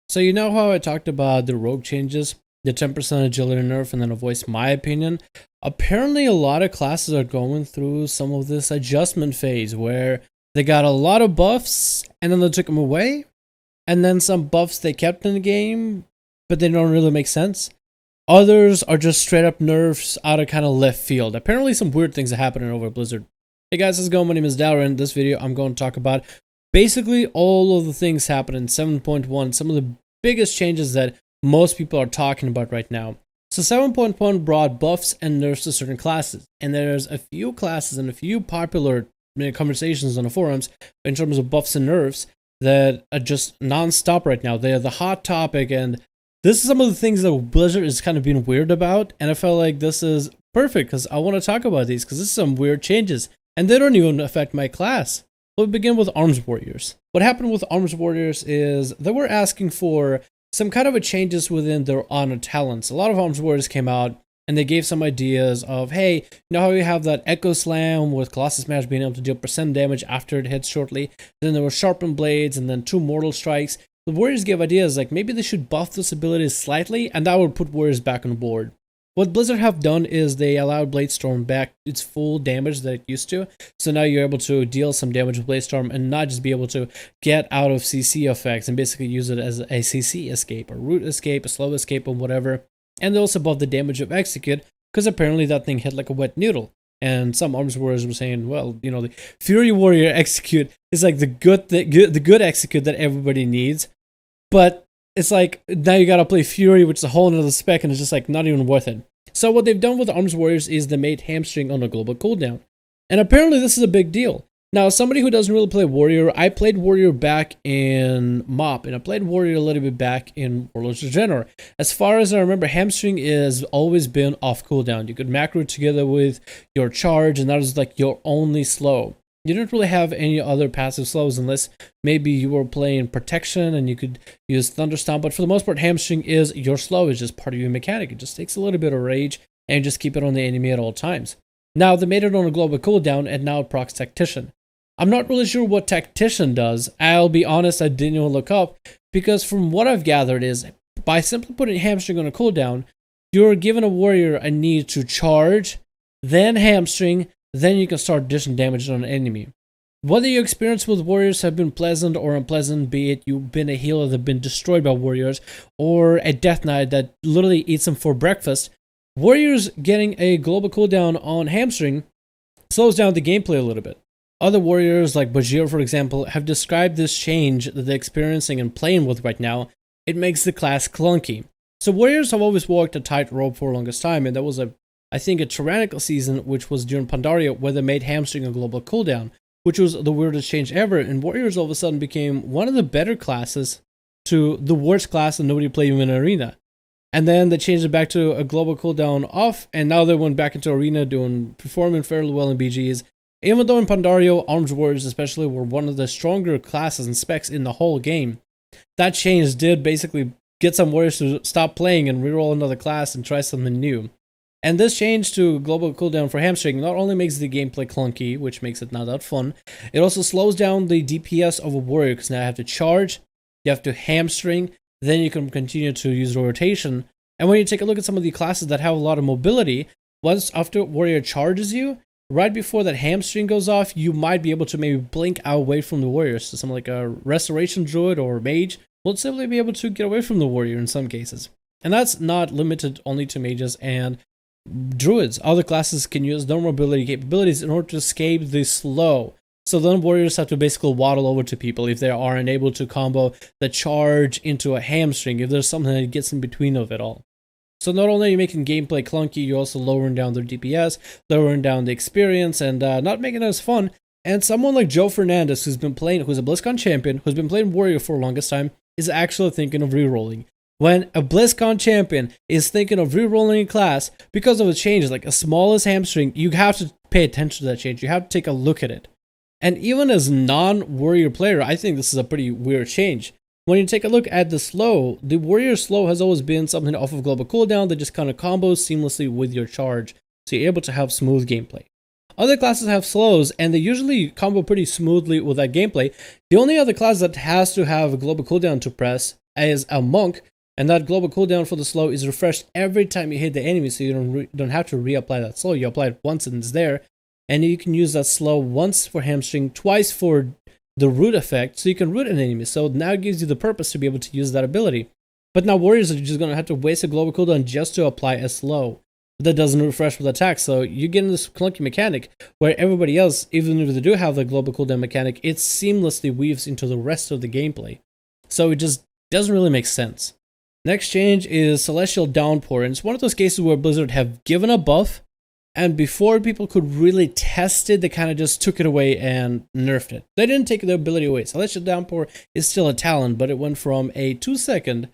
So you know how I talked about the rogue changes, the 10% agility nerf, and then I voiced my opinion? Apparently a lot of classes are going through some of this adjustment phase where they got a lot of buffs and then they took them away, and then some buffs they kept in the game, but they don't really make sense. Others are just straight up nerfs out of kind of left field. Apparently some weird things are happening over at Blizzard. Hey guys, how's it going? My name is Dowra. In this video, I'm going to talk about basically all of the things happening in 7.1, some of the biggest changes that most people are talking about right now. So 7.1 brought buffs and nerfs to certain classes, and there's a few classes and a few popular conversations on the forums in terms of buffs and nerfs that are just non-stop right now. They're the hot topic, and this is some of the things that Blizzard is kind of being weird about, and I felt like this is perfect because I want to talk about these because this is some weird changes, and they don't even affect my class. We'll begin with Arms Warriors. What happened with Arms Warriors is they were asking for some kind of a changes within their honor talents. A lot of Arms Warriors came out and they gave some ideas of, hey, you know how you have that Echo Slam with Colossus Smash being able to deal percent damage after it hits shortly? Then there were Sharpened Blades and then 2 Mortal Strikes. The Warriors gave ideas like maybe they should buff this ability slightly, and that would put Warriors back on board. What Blizzard have done is they allowed Bladestorm back its full damage that it used to. So now you're able to deal some damage with Bladestorm and not just be able to get out of CC effects and basically use it as a CC escape, a root escape, a slow escape, or whatever. And they also buff the damage of Execute because apparently that thing hit like a wet noodle. And some Arms Warriors were saying, well, you know, the Fury Warrior Execute is like the good Execute that everybody needs. But it's like, now you gotta play Fury, which is a whole nother spec, and it's just like not even worth it. So what they've done with Arms Warriors is they made Hamstring on a global cooldown. And apparently this is a big deal. Now, as somebody who doesn't really play Warrior, I played Warrior back in MoP, and I played Warrior a little bit back in Warlords of Draenor. As far as I remember, Hamstring has always been off cooldown. You could macro it together with your charge, and that is like your only slow. You didn't really have any other passive slows unless maybe you were playing Protection and you could use Thunderstomp, but for the most part, Hamstring is your slow, is just part of your mechanic. It just takes a little bit of rage and just keep it on the enemy at all times. Now, they made it on a global cooldown and now it procs Tactician. I'm not really sure what Tactician does. I'll be honest, I didn't even look up, because from what I've gathered is by simply putting Hamstring on a cooldown, you're giving a warrior a need to charge, then Hamstring, then you can start dishing damage on an enemy. Whether your experience with warriors have been pleasant or unpleasant, be it you've been a healer that's been destroyed by warriors, or a death knight that literally eats them for breakfast, warriors getting a global cooldown on Hamstring slows down the gameplay a little bit. Other warriors like Bajir, for example, have described this change that they're experiencing and playing with right now. It makes the class clunky. So warriors have always walked a tightrope for the longest time, and that was I think a tyrannical season, which was during Pandaria, where they made Hamstring a global cooldown, which was the weirdest change ever, and Warriors all of a sudden became one of the better classes to the worst class, and nobody played them in Arena. And then they changed it back to a global cooldown off, and now they went back into Arena performing fairly well in BGs. Even though in Pandaria, Arms Warriors especially were one of the stronger classes and specs in the whole game, that change did basically get some Warriors to stop playing and reroll another class and try something new. And this change to global cooldown for Hamstring not only makes the gameplay clunky, which makes it not that fun, it also slows down the DPS of a warrior, because now you have to charge, you have to Hamstring, then you can continue to use rotation. And when you take a look at some of the classes that have a lot of mobility, once after warrior charges you, right before that Hamstring goes off, you might be able to maybe blink away from the warrior. So something like a Restoration Druid or Mage will simply be able to get away from the warrior in some cases. And that's not limited only to mages and Druids. Other classes can use their mobility capabilities in order to escape the slow. So then warriors have to basically waddle over to people if they are unable to combo the charge into a Hamstring, if there's something that gets in between of it all. So not only are you making gameplay clunky, you're also lowering down their DPS, lowering down the experience, and not making it as fun. And someone like Joe Fernandez, who's a BlizzCon champion, who's been playing Warrior for the longest time, is actually thinking of rerolling. When a BlizzCon champion is thinking of rerolling a class because of a change like a small as Hamstring, you have to pay attention to that change. You have to take a look at it. And even as non-warrior player, I think this is a pretty weird change. When you take a look at the slow, the warrior slow has always been something off of global cooldown that just kind of combos seamlessly with your charge, so you're able to have smooth gameplay. Other classes have slows, and they usually combo pretty smoothly with that gameplay. The only other class that has to have a global cooldown to press as a monk, and that global cooldown for the slow is refreshed every time you hit the enemy, so you don't have to reapply that slow. You apply it once and it's there, and you can use that slow once for Hamstring, twice for the root effect, so you can root an enemy. So now it gives you the purpose to be able to use that ability. But now warriors are just going to have to waste a global cooldown just to apply a slow. That doesn't refresh with attack, so you get in this clunky mechanic where everybody else, even if they do have the global cooldown mechanic, it seamlessly weaves into the rest of the gameplay. So it just doesn't really make sense. Next change is Celestial Downpour, and it's one of those cases where Blizzard have given a buff, and before people could really test it, they kind of just took it away and nerfed it. They didn't take the ability away. Celestial Downpour is still a talent, but it went from a 10-second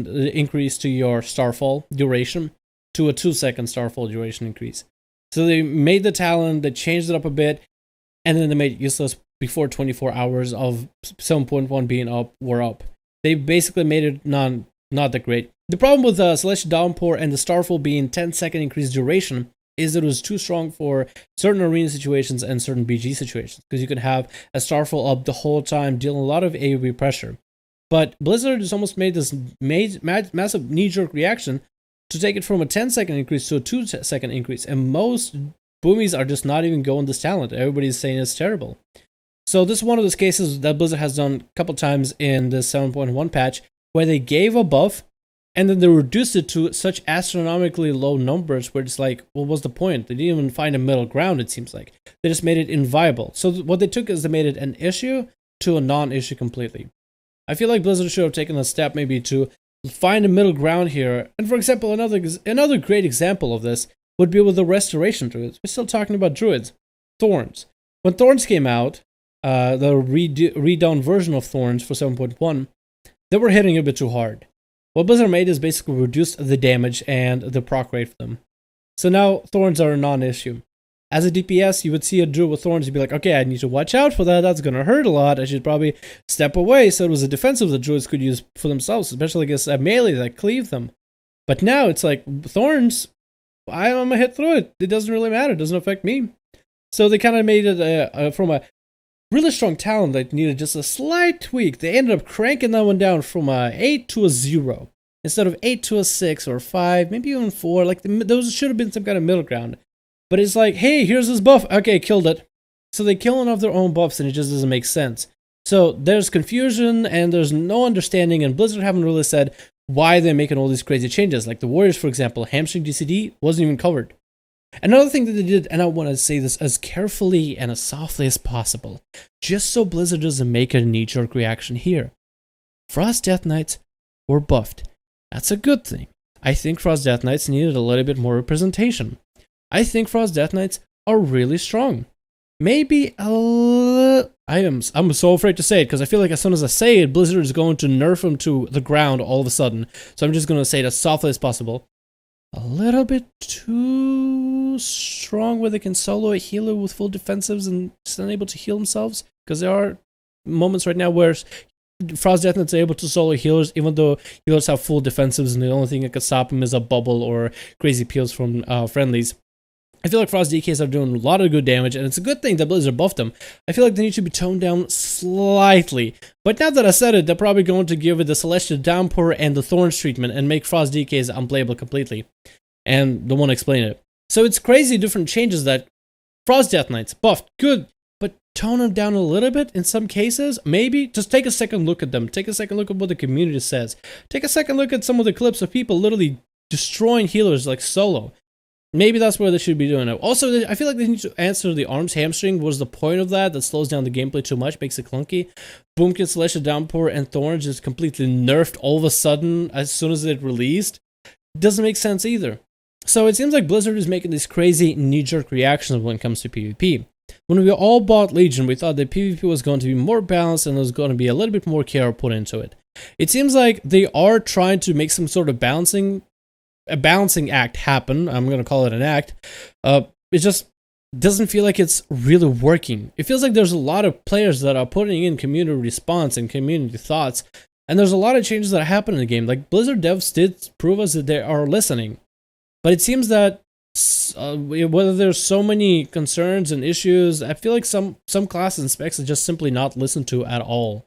increase to your Starfall duration to a 2-second Starfall duration increase. So they made the talent, they changed it up a bit, and then they made it useless before 24 hours of 7.1 being up were up. They basically made it not that great. The problem with Celestial Downpour and the Starfall being 10-second increased duration is that it was too strong for certain arena situations and certain BG situations, because you can have a Starfall up the whole time, dealing a lot of AoE pressure. But Blizzard has almost made this massive knee-jerk reaction to take it from a 10-second increase to a 2-second increase, and most boomies are just not even going this talent. Everybody's saying it's terrible. So this is one of those cases that Blizzard has done a couple times in the 7.1 patch, where they gave a buff, and then they reduced it to such astronomically low numbers where it's like, what was the point? They didn't even find a middle ground, it seems like. They just made it inviable. So what they took is they made it an issue to a non-issue completely. I feel like Blizzard should have taken a step maybe to find a middle ground here. And for example, another great example of this would be with the Restoration Druids. We're still talking about Druids. Thorns. When Thorns came out, the redone version of Thorns for 7.1, they were hitting a bit too hard. What Blizzard made is basically reduce the damage and the proc rate for them. So now Thorns are a non-issue. As a DPS, you would see a Druid with Thorns, you'd be like, okay, I need to watch out for that, that's gonna hurt a lot, I should probably step away. So it was a defensive the Druids could use for themselves, especially against a melee that cleave them. But now it's like, Thorns, I'm gonna hit through it, it doesn't really matter, it doesn't affect me. So they kind of made it from a really strong talent that needed just a slight tweak. They ended up cranking that one down from a 8 to a 0. Instead of 8 to a 6 or 5, maybe even 4, like those should have been some kind of middle ground. But it's like, hey, here's this buff. Okay, killed it. So they killing off their own buffs, and it just doesn't make sense. So there's confusion, and there's no understanding, and Blizzard haven't really said why they're making all these crazy changes. Like the Warriors, for example, Hamstring DCD wasn't even covered. Another thing that they did, and I want to say this as carefully and as softly as possible, just so Blizzard doesn't make a knee-jerk reaction here. Frost Death Knights were buffed. That's a good thing. I think Frost Death Knights needed a little bit more representation. I think Frost Death Knights are really strong. Maybe a little... I'm so afraid to say it, because I feel like as soon as I say it, Blizzard is going to nerf them to the ground all of a sudden. So I'm just going to say it as softly as possible. A little bit too strong where they can solo a healer with full defensives and still unable to heal themselves. Because there are moments right now where Frost Death Knights are able to solo healers, even though healers have full defensives, and the only thing that can stop them is a bubble or crazy peels from friendlies. I feel like Frost DKs are doing a lot of good damage, and it's a good thing that Blizzard buffed them. I feel like they need to be toned down slightly. But now that I said it, they're probably going to give it the Celestial Downpour and the Thorns treatment and make Frost DKs unplayable completely. And don't want to explain it. So it's crazy different changes that Frost Death Knights buffed, good, but tone them down a little bit in some cases. Maybe just take a second look at them. Take a second look at what the community says. Take a second look at some of the clips of people literally destroying healers like solo. Maybe that's where they should be doing it. Also, I feel like they need to answer the arms hamstring. What's the point of that? That slows down the gameplay too much, makes it clunky. Boomkin, Celestial Downpour, and Thorns is completely nerfed all of a sudden as soon as it released. Doesn't make sense either. So it seems like Blizzard is making these crazy knee-jerk reactions when it comes to PvP. When we all bought Legion, we thought that PvP was going to be more balanced and there was going to be a little bit more care put into it. It seems like they are trying to make some sort of balancing act happen. I'm going to call it an act. It just doesn't feel like it's really working. It feels like there's a lot of players that are putting in community response and community thoughts, and there's a lot of changes that happen in the game. Like Blizzard devs did prove us that they are listening, but it seems that whether there's so many concerns and issues, I feel like some classes and specs are just simply not listened to at all.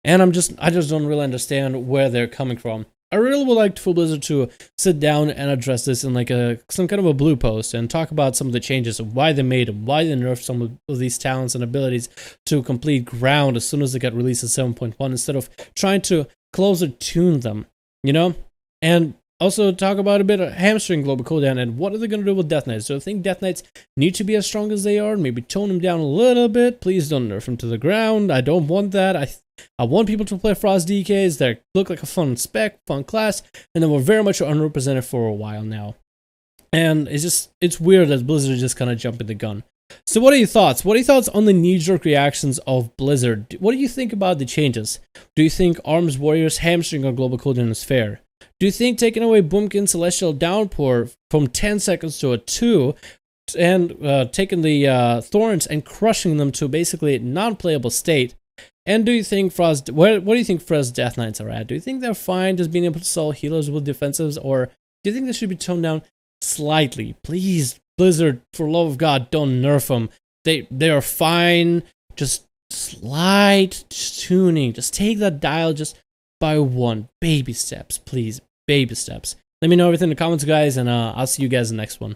And I just don't really understand where they're coming from. I really would like for Blizzard to sit down and address this in like some kind of a blue post and talk about some of the changes of why they made them, why they nerfed some of these talents and abilities to complete ground as soon as they got released at 7.1 instead of trying to closer tune them, you know? And also talk about a bit of Hamstring global cooldown and what are they going to do with Death Knights. Do I think Death Knights need to be as strong as they are? Maybe tone them down a little bit. Please don't nerf them to the ground. I don't want that. I want people to play Frost DKs that look like a fun spec, fun class, and they were very much unrepresented for a while now. And it's weird that Blizzard just kind of jumping the gun. So what are your thoughts? What are your thoughts on the knee-jerk reactions of Blizzard? What do you think about the changes? Do you think Arms Warriors Hamstring on global cooldown is fair? Do you think taking away Boomkin Celestial Downpour from 10 seconds to a 2 and taking the Thorns and crushing them to basically a non-playable state? And do you think what do you think Frost Death Knights are at? Do you think they're fine just being able to sell healers with defensives, or do you think they should be toned down slightly? Please, Blizzard, for love of God, don't nerf them. They are fine. Just slight tuning. Just take that dial just by one. Baby steps, please. Baby steps. Let me know everything in the comments, guys, and I'll see you guys in the next one.